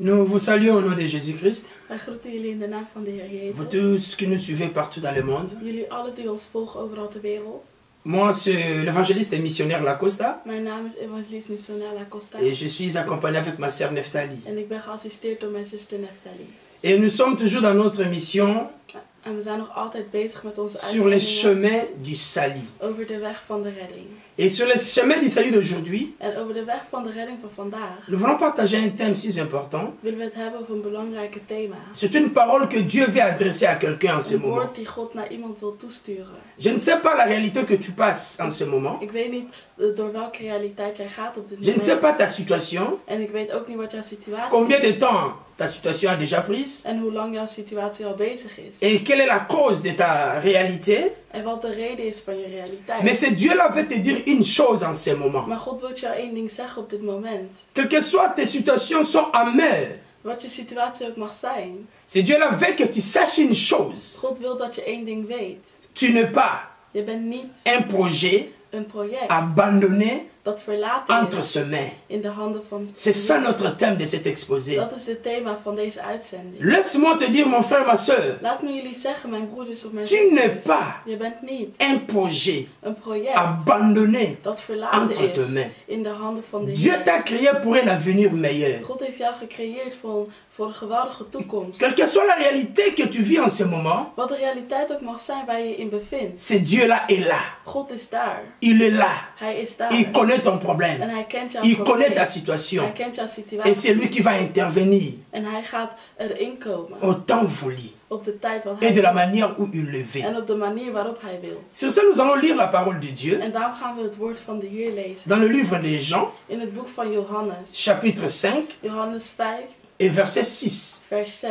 Nous vous saluons au nom de Jésus-Christ. Wij groeten jullie in de naam van de Heer Jezus. Vous tous qui nous suivez partout dans le monde. Jullie allen die ons volgen overal ter wereld. Moi, c'est l'évangéliste et missionnaire Lacosta. Mijn naam is evangelist missionair Lacosta. Et je suis accompagné avec ma sœur Neftali. En ik ben geassisteerd door mijn zuster Neftali. Et nous sommes toujours dans notre mission En we zijn nog altijd bezig met onze sur les uitzendingen chemins du salut. over de weg van de redding. Et sur les chemins du salut d'aujourd'hui, En over de weg van de redding van vandaag nous voulons partager un thème si important. willen we het hebben over een belangrijk thema. C'est une parole que Dieu veut adresser à quelqu'un en ce Een moment. woord die God naar iemand wil toesturen. Je ne sais pas la réalité que tu passes en ce moment. Ik weet niet door welke realiteit jij gaat op dit Je ne sais moment. pas ta situation. En ik weet ook niet wat jouw situatie Combien de is. temps ta situation a déjà prise. En hoe lang jouw situatie al bezig is. Et quelle est la cause de ta réalité. En wat de reden is van je realiteit. Mais c'est Dieu là veut te dire une chose en ce moment. Maar God wil jou één ding zeggen op dit moment. Quelles que soient tes situations sont amères. Wat je situatie ook mag zijn. C'est Dieu là veut que tu saches une chose. God wil dat je één ding weet. Tu n'es pas Je bent niet un projet een project abandonné dat verlaten entre is ses mains. in de handen van C'est ça notre thème de cet exposé. Dat is het thema van deze uitzending. Laisse-moi te dire, mon frère, ma soeur, Laat me jullie zeggen, mijn broeders of mijn tu n'es zusters. pas Je bent niet un projet een project abandonné dat verlaten entre tes is mains. in de handen van de Dieu Heer. t'a créé pour un avenir meilleur. God heeft jou gecreëerd voor een geweldige toekomst. Quelle que soit la réalité que tu vis en ce moment, Wat de realiteit ook mag zijn waar je je in bevindt. c'est Dieu là est là. God is daar. Il est là. Hij is daar. Il connaît ton En problème. hij kent jouw Il probleem. connaît ta Hij situation. kent jouw Et situatie. c'est lui qui va intervenir En hij gaat erin komen. au temps voulu Op de tijd wat et hij de la wil. manière où il le veut. En op de manier waarop hij wil. Sur ça, nous allons lire la parole de Dieu En daarom gaan we het woord van de Heer lezen. dans le livre de Jean, In het boek van Johannes. chapitre 5 Johannes 5, et verset 6. vers 6.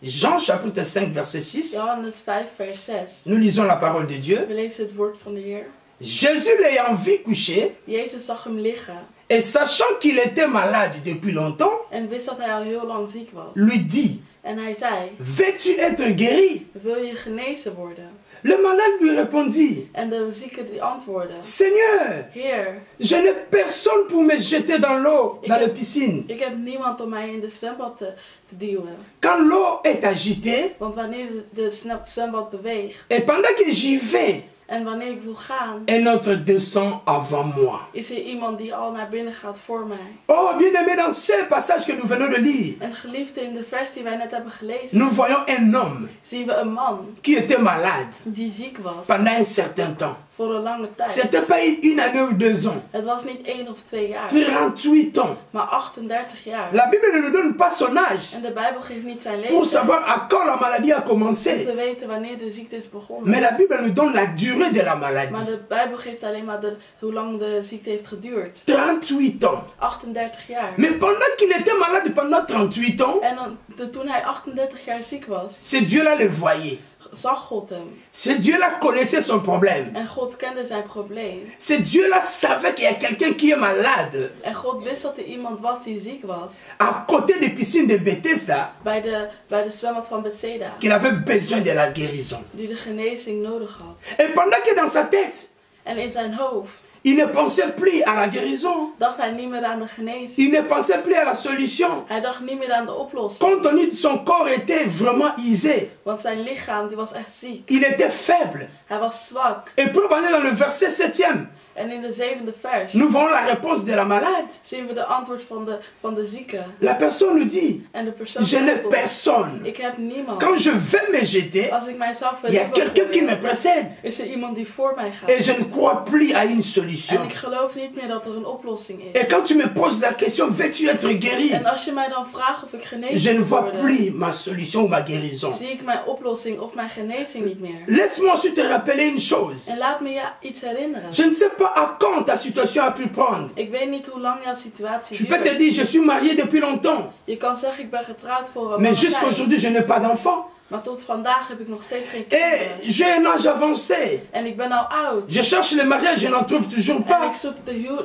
Jean, chapitre 5, verset 6. Johannes 5, vers 6. Nous lisons la parole de Dieu. We lezen het woord van de Heer. Jésus l'ayant vu coucher, Jezus zag hem liggen. et sachant qu'il était malade depuis longtemps, En wist dat hij al heel lang ziek was. lui dit, En hij zei, veux-tu être guéri? wil je genezen worden? Le malade lui répondit, En de zieke die antwoordde, Seigneur, Heer, je n'ai personne pour me jeter dans l'eau, dans la piscine. ik heb niemand om mij in de zwembad te duwen. Quand l'eau est agitée, Want wanneer de zwembad beweegt et pendant que j'y vais, en wanneer ik wil gaan, un autre descend avant moi. is er iemand die al naar binnen gaat voor mij. Oh, bien-aimé, dans ce passage que nous venons de lire, En geliefde, in de vers die wij net hebben gelezen, nous voyons un homme zien we een man qui était malade die ziek was pendant un certain temps. voor een lange tijd. C'était pas une année ou 2 ans, Het was niet 1 of 2 jaar, 38 ans. maar 38 jaar. La Bible ne nous donne pas son âge En de Bijbel geeft niet zijn pour leeftijd savoir à quand la maladie a om commencé. te weten wanneer de ziekte is begonnen. Mais la Bible nous donne la durée de la Maar maladie. de Bijbel geeft alleen maar hoe lang de ziekte heeft geduurd. 38 ans. 38 jaar. Mais pendant qu'il était malade pendant 38 ans, En toen hij 38 jaar ziek was, c'est Dieu là le voyait. zag God hem. C'est Dieu là connaissait son problème. En God kende zijn probleem. C'est Dieu là savait qu'il y a quelqu'un qui est malade. En God wist dat er iemand was die ziek was. À côté des piscines de Bethesda, Bij de zwembad van Bethsaida. qu'il avait besoin de la guérison. Die de genezing nodig had. Et pendant que dans sa tête, En in zijn hoofd il ne pensait plus à la guérison. dacht hij niet meer aan de genezing. Il ne pensait plus à la solution. Hij dacht niet meer aan de oplossing. Compte tenu de son corps était vraiment usé. Want zijn lichaam die was echt ziek. Il était faible. Hij was zwak. Et puis, on va aller dans le verset 7e. En in de 7e vers Nous voyons la réponse de la malade. zien we de antwoord van de zieke. La personne nous dit, En de persoon je n'ai antwoordt, personne. ik heb niemand. Quand je vais me jeter, Als ik mijzelf il y a verliep, quelqu'un qui me précède. is er iemand die voor mij gaat. Et je ne crois plus à une En solution. ik geloof niet meer dat er een oplossing is. Et quand tu me poses la question, veux-tu être guéri? En als je mij dan vraagt of ik Je genezen ne moet vois worden, plus ma solution ou ma guérison. zie ik mijn oplossing of mijn genezing niet meer. Laisse-moi ensuite te rappeler une chose. En laat me je iets herinneren. Je ne sais pas à quand ta situation a pu prendre. Ik weet niet hoe lang jouw situatie Tu peux te duurt. dire, je suis marié depuis longtemps. Je kan zeggen ik ben getrouwd voor een Mais lange jusqu'à tijd. aujourd'hui, je n'ai pas d'enfant. Maar tot vandaag heb ik nog steeds geen Et kinderen. j'ai un âge avancé. En ik ben al oud. Je cherche le mariage, je n'en trouve toujours En pas. ik zoek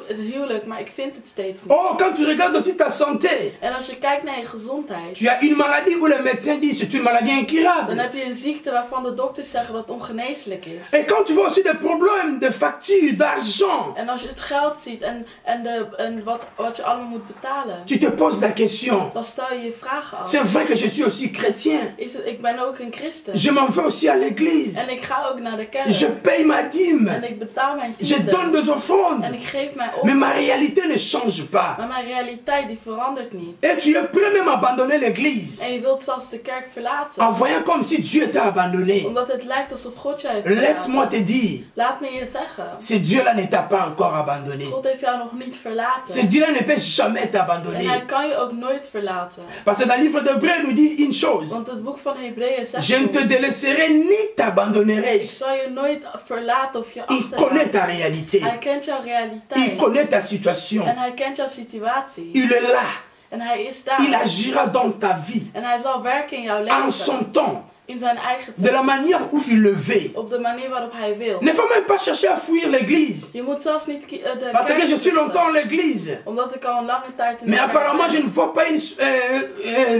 het huwelijk, maar ik vind het steeds niet. Oh, quand tu regardes aussi ta santé, En als je kijkt naar je gezondheid, tu as une maladie où le médecin dit c'est une maladie dan incurable. heb je een ziekte waarvan de dokters zeggen dat het ongeneeslijk is. Et quand tu vois aussi des problèmes de factures, d'argent, En als je het geld ziet en wat je allemaal moet betalen, tu te poses la question. dan stel je je vragen af. C'est vrai que je suis aussi chrétien. Ik ben ook een christen. Je m'en vais aussi à l'église. En ik ga ook naar de kerk. Je paye ma dîme. En ik betaal mijn Je donne tienden. des offrandes. En ik geef mijn op. Mais ma réalité ne change pas. Maar mijn realiteit die verandert niet. Et tu es prêt même à abandonner l'église. En je wilt zelfs de kerk verlaten. En voyant comme si Dieu t'a abandonné. Omdat het lijkt alsof God je heeft Laisse-moi verlaten. te dire, Laat me je zeggen. ce Dieu-là ne t'a pas encore abandonné. God heeft jou nog niet Ce verlaten. Dieu-là ne peut jamais En t'abandonner. hij kan je ook nooit verlaten. Parce que dans le livre d'Hébreux, nous dit une chose. Want het boek van Hebreeën zegt Je ne te ons, délaisserai ni ik t'abandonnerai. zal je nooit verlaten of je Il connaît achterlaten. ta réalité. Hij kent jouw Il realiteit. connaît ta situation. En hij kent jouw situatie. Il est là. En hij is Il daar. agira dans ta vie. En hij zal werken in jouw En leven. son temps. In zijn eigen De la tijd. manière où il le veut. Op de manier waarop hij wil. Ne faut même pas chercher à fuir l'église. Je moet zelfs niet de Parce kerk que je suis vluchten. longtemps en l'église. Omdat ik al een lange tijd in de Mais kerk apparemment, je ben. ne vois pas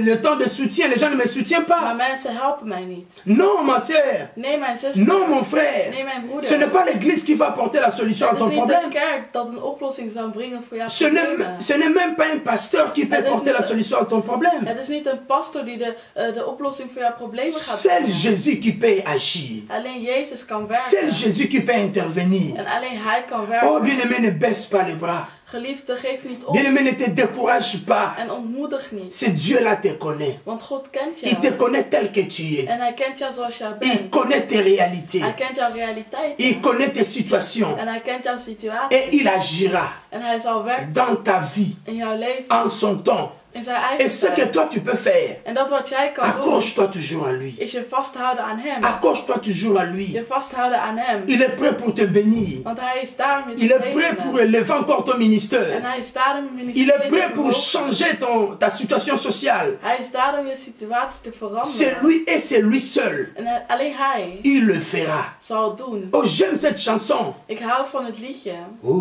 le temps de soutien. Les gens ne me soutiennent Maar pas. mensen helpen mij niet. Non, ma soeur. Nee, mijn zuster. Non, mon frère. Nee, mijn broeder. Ce n'est pas l'église qui va apporter la solution à Het is ton niet de problème. kerk dat een oplossing zou brengen voor jouw Ce problemen. n'est même pas un pasteur qui peut Het is apporter la niet- solution à ton problème. Het is niet een pastor die de oplossing voor jouw problemen gaat Seul brengen. Jésus qui peut agir. Alleen Jezus kan Seul werken. Jésus qui peut intervenir. En alleen Hij kan Oh, werken. bien-aimé, ne baisse pas les bras. Geliefde, geef niet op. Bien-aimé, ne te décourage pas. En ontmoedig niet. Ce Dieu-là te connaît. Want God kent Il te jou. connaît tel que tu es. En Hij kent jou zoals jij Il bent. connaît tes réalités. Hij kent jouw realiteit. Il connaît tes situations. En Hij kent jouw situatie. Et il agira En Hij zal werken dans ta vie, in jouw leven. en son temps. In zijn Et eigen ce que tijd. toi tu peux faire, En dat wat jij kan doen, accroche-toi toujours à lui. is je vasthouden aan Hem. Accroche-toi toujours à lui. Je vasthouden aan Hem. Il est prêt pour te bénir. Want Hij is daar met Il je est prêt pour zegenen. élever encore ton En ministère. Hij is daar om je Il ministerie est prêt te pour verhogen. changer ta situation sociale. Hij is daar om je situatie te C'est veranderen. lui et c'est lui seul. En alleen Hij Il le fera. zal het doen. Oh, j'aime cette chanson. Ik hou van het liedje. Oh,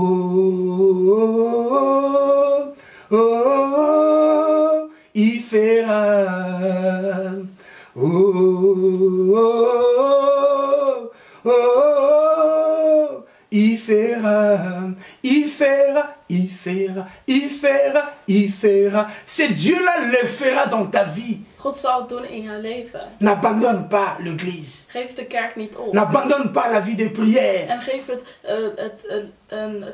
oh, oh, oh, il fera. Oh, oh, oh, oh, il fera. Il fera, il fera, il fera, il fera. C'est Dieu-là le fera dans ta vie. God zal het doen in jouw leven. N'abandonne pas l'église. Geef de kerk niet op. N'abandonne pas la vie de prière. En geef het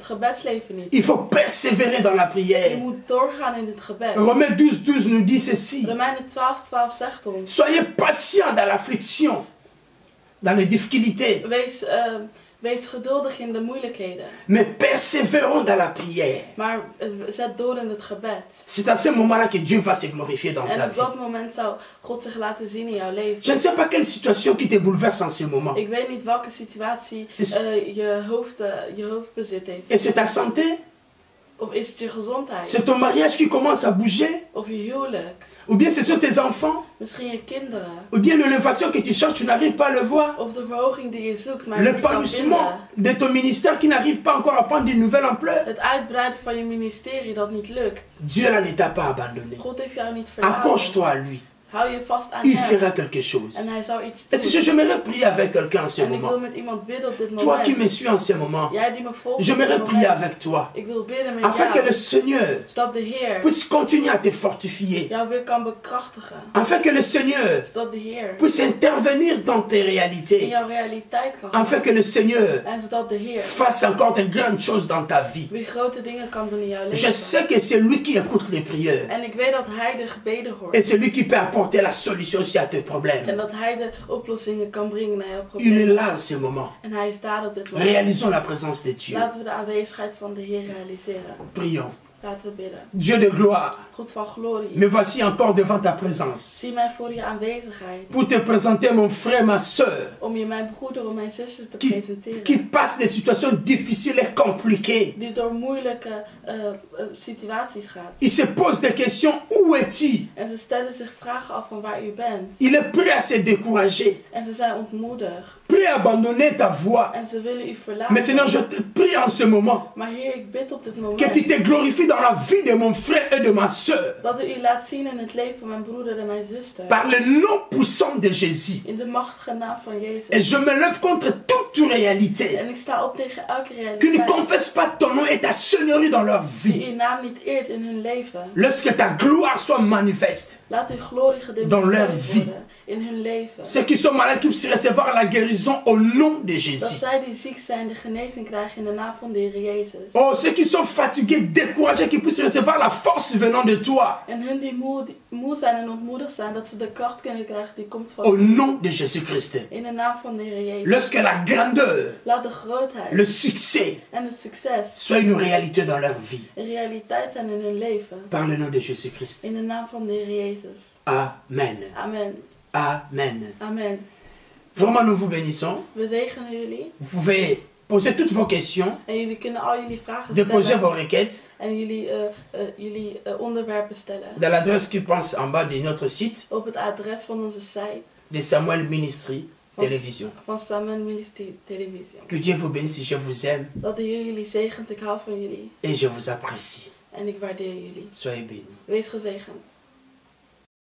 gebedsleven niet. Il faut persévérer dans la Je prière. moet doorgaan in dit gebed. Romains 12, 12 nous dit ceci. Romeinen 12:12 zegt ons. Soyez patients dans l'affliction, dans les difficultés, Wees geduldig in de moeilijkheden. mais persévérons dans la prière. Maar zet door in het gebed. C'est à ce moment-là que Dieu va se glorifier dans En ta op vie. dat moment zal God zich laten zien in jouw Je leven. ne sais pas quelle situation qui te bouleverse en ce moment. Ik weet niet welke situatie je hoofd bezit Et heeft. c'est ta santé? Of is het je gezondheid? C'est ton mariage qui commence à bouger? Of je huwelijk? Ou bien ce sont tes enfants? Misschien je kinderen? Ou bien l'élévation que tu cherches, tu n'arrives pas à le voir? Of de verhoging die je zoekt, maar niet kan L'épanouissement vinden? de ton ministère qui n'arrive pas encore à prendre une nouvelle ampleur? Het uitbreiden van je ministerie dat niet lukt. Dieu là ne t'a pas abandonné. God heeft jou niet verlaten. Accroche-toi à lui. Hou je vast aan Il hem. fera quelque chose. En hij zou iets Et si doen. j'aimerais prier avec quelqu'un en ce En ik wil moment, met iemand bidden op dit toi qui moment. me suis en ce moment, Jij die me volgt op j'aimerais dit prier moment. avec toi, Ik wil bidden met afin que le jou. Seigneur Zodat de Heer puisse continuer à te fortifier, jou weer kan bekrachtigen. afin que le Seigneur Zodat de Heer puisse intervenir dans tes in réalités, jouw realiteit kan afin gaan. que le Seigneur En zodat de Heer fasse encore de grandes choses dans ta vie. weer grote dingen kan doen in jouw Je leven. sais que c'est lui qui écoute les prières, En ik weet dat Hij de gebeden et hoort. c'est lui qui peut apporter la solution aussi à tes problèmes. En dat Hij de oplossingen kan brengen naar jouw Il est problemen. là en ce moment. En Hij is daar op dit moment. Réalisons la présence de Dieu. Laten we de aanwezigheid van de Heer realiseren. Prions. Laten we bidden. Dieu de gloire, God van glorie. me voici encore devant ta présence. Zie mij voor je aanwezigheid. Pour te présenter mon frère, ma soeur, Om je mijn broeder of mijn zuster te qui presenteren. passe des situations difficiles et compliquées. Die door moeilijke situaties gaat. Il se pose des questions, où es-tu? En ze stellen zich vragen af van waar u bent. Il est prêt à se décourager, En ze zijn ontmoedigd. prêt à abandonner ta voie. En ze willen u verlaten. Mais Seigneur, je te prie en ce moment Maar Heer, ik bid op dit que moment. tu te glorifies dans la vie de mon frère et de ma soeur. Dat u laat zien in het leven van mijn broeder en mijn zuster. Par le nom puissant de Jésus. In de machtige naam van Jezus. Et je me lève contre toute réalité En ik sta op tegen elke qui ne realiteit. confesse pas ton nom et ta seigneurie dans leur Die vie. uw naam niet eert in hun leven. Lorsque ta gloire soit manifeste, Laat uw glorie Dans leur gedemonstreerd vie. worden in hun leven. ceux qui sont malades, qui puissent recevoir la guérison au nom de Dat Jésus. zij die ziek zijn de genezing krijgen in de naam van de Heer Jezus. Oh, ceux qui sont fatigués, découragés, qui puissent recevoir la force venant de toi. En hun die moe zijn en ontmoedigd zijn, dat ze de kracht kunnen krijgen die komt van Au u. nom de Jésus-Christ. In de naam van de Heer Jezus. Lorsque la grandeur, Laat de grootheid le succès en het succes soit une réalité dans leur vie. een realiteit zijn in hun leven. Par le nom de Jésus-Christ. In de naam van de Heer Jezus. Amen. Amen. Amen. Amen. Vraiment, nous vous bénissons. We zegenen jullie. Vous pouvez poser toutes vos questions, En jullie kunnen al jullie vragen déposer stellen. vos requêtes En jullie onderwerpen stellen. dans l'adresse qui passe en bas de notre site Op het adres van onze site de Samuel Ministry Télévision. van Samen Ministry Televisie. Que Dieu vous bénisse, je vous aime Dat de Heer jullie zegent. Ik hou van jullie. et je vous apprécie. En ik waardeer jullie. Soyez bénis. Wees gezegend.